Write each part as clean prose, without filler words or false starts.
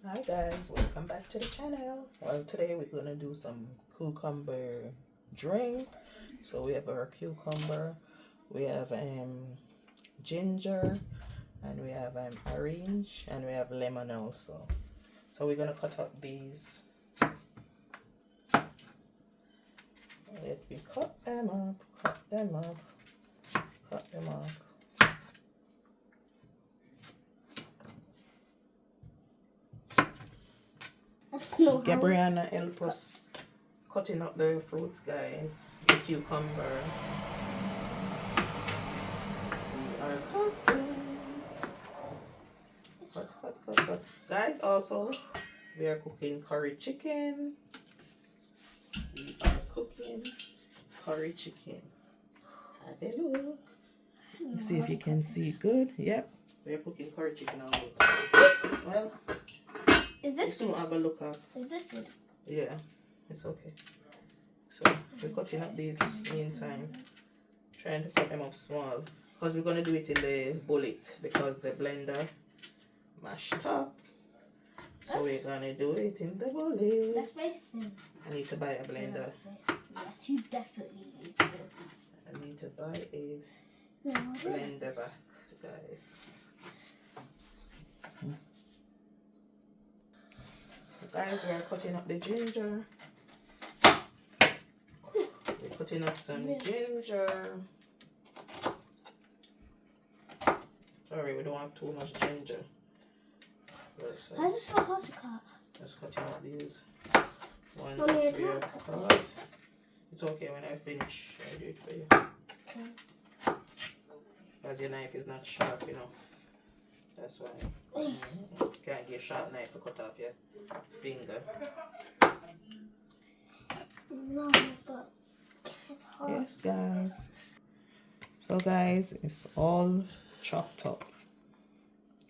Hi guys, welcome back to the channel. Well, today we're gonna do some cucumber drink. So we have our cucumber, we have ginger, and we have orange, and we have lemon also. So we're gonna cut up these. Let me cut them up, cut them up, cut them up. Gabriana help us cutting up the fruits, guys. The cucumber. We are cutting. Cut. Guys, also, we are cooking curry chicken. We are cooking curry chicken. Have a look. See if you can see good. Yep. We are cooking curry chicken on it. Well, is this soon have a look at. Is this good? Yeah, it's okay. So we're cutting up these meantime. Trying to cut them up small. Because we're gonna do it in the bullet because the blender mashed up. So we're gonna do it in the bullet. That's my thing. I need to buy a blender. Yes, you definitely need to. I need to buy a blender back, guys. Guys, we're cutting up the ginger. We're cutting up some ginger. Sorry, we don't have too much ginger. I just know how to cut. Just cutting up these. One, Mommy, we have cut. cut. It's okay when I finish. I do it for you. Okay. Because your knife is not sharp enough. That's why. You can't get a sharp knife to cut off your finger. No, but it's hard. Yes, guys. So, guys, it's all chopped up.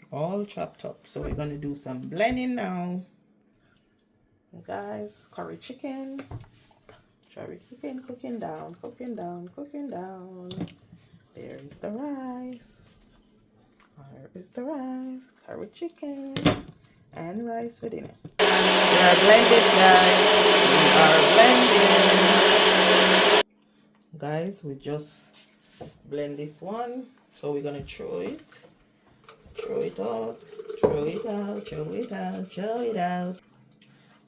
All chopped up. So, we're going to do some blending now. Guys, curry chicken. Curry chicken cooking down, cooking down, cooking down. There is the rice. There is the rice. Curry chicken. And rice within it. We are blended, guys. We are blending. Guys, we just blend this one. So we're gonna throw it. Throw it out. Throw it out. Throw it out. Throw it out.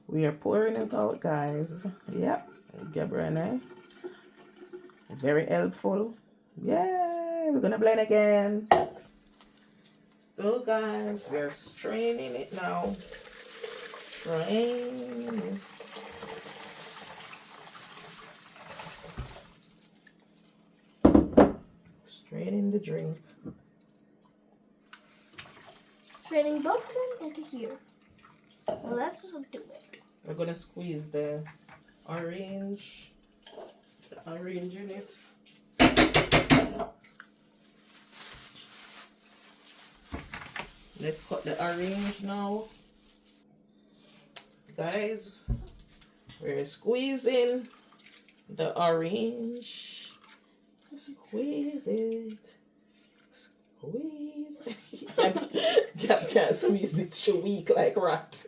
We are pouring it out, guys. Yep. Gabriel and I. Very helpful. Yay! We're gonna blend again. So guys, we're straining it now. Strain. Straining the drink. Straining both of them into here. Well, let's do it. We're gonna squeeze the orange in it. Let's cut the orange now. Guys, we're squeezing the orange. Squeeze it. Squeeze it. Gab can't squeeze it. She's weak like rat.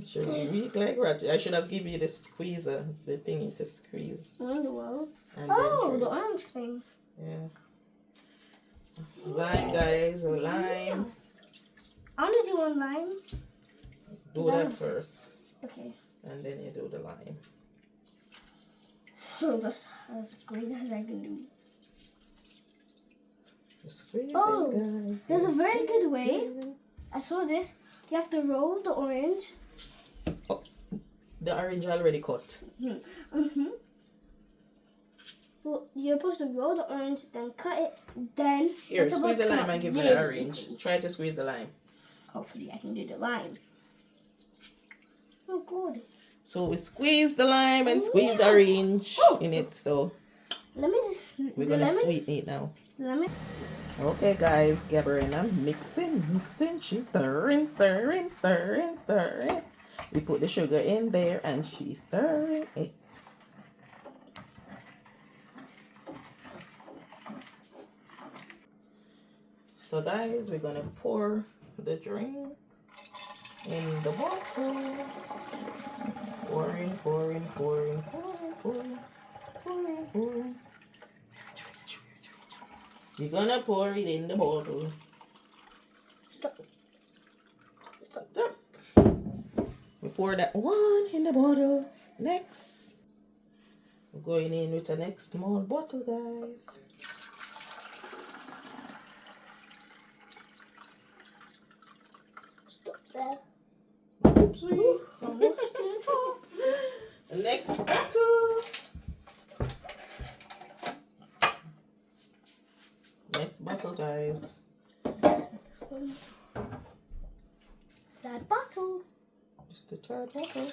She's weak like rat. I should have given you the squeezer, the thingy to squeeze. Oh, And the orange thing. Yeah. Lime, guys. Lime. I want to do one lime. Do that first. Okay. And then you do the lime. That's as great as I can do. Squeeze Oh, it, guys. there's a very good way. I saw this. You have to roll the orange. Oh, the orange already cut. Well, you're supposed to roll the orange, then cut it, then... Here, squeeze the lime and give me the orange. Try to squeeze the lime. Hopefully I can do the lime. Oh, good. So we squeeze the lime and squeeze the orange in it. So Let me... we're going to sweeten it now. Lemon. Okay, guys. Gabriella mixing. She's stirring. We put the sugar in there and she's stirring it. So guys, we're gonna pour the drink in the bottle. Pouring, pouring, pouring, pouring, pouring, pouring, pouring. You're gonna pour it in the bottle. Stop. Stop. We pour that one in the bottle. Next, we're going in with the next small bottle, guys. Stop there. Oopsie. Almost. The next bottle. Next bottle, guys. That bottle. Just the third bottle.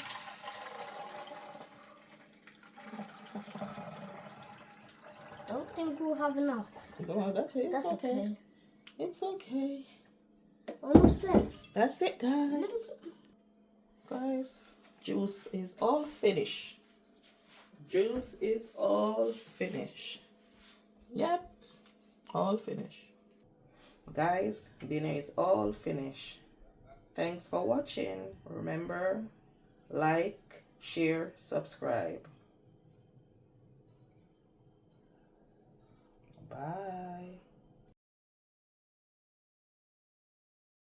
Don't think we'll have enough. No, that's it. It's That's okay. It's okay. Almost there. That's it, guys. Guys, juice is all finished. Juice is all finished. Yep, all finished. Guys, dinner is all finished. Thanks for watching. Remember, like, share, subscribe. Bye.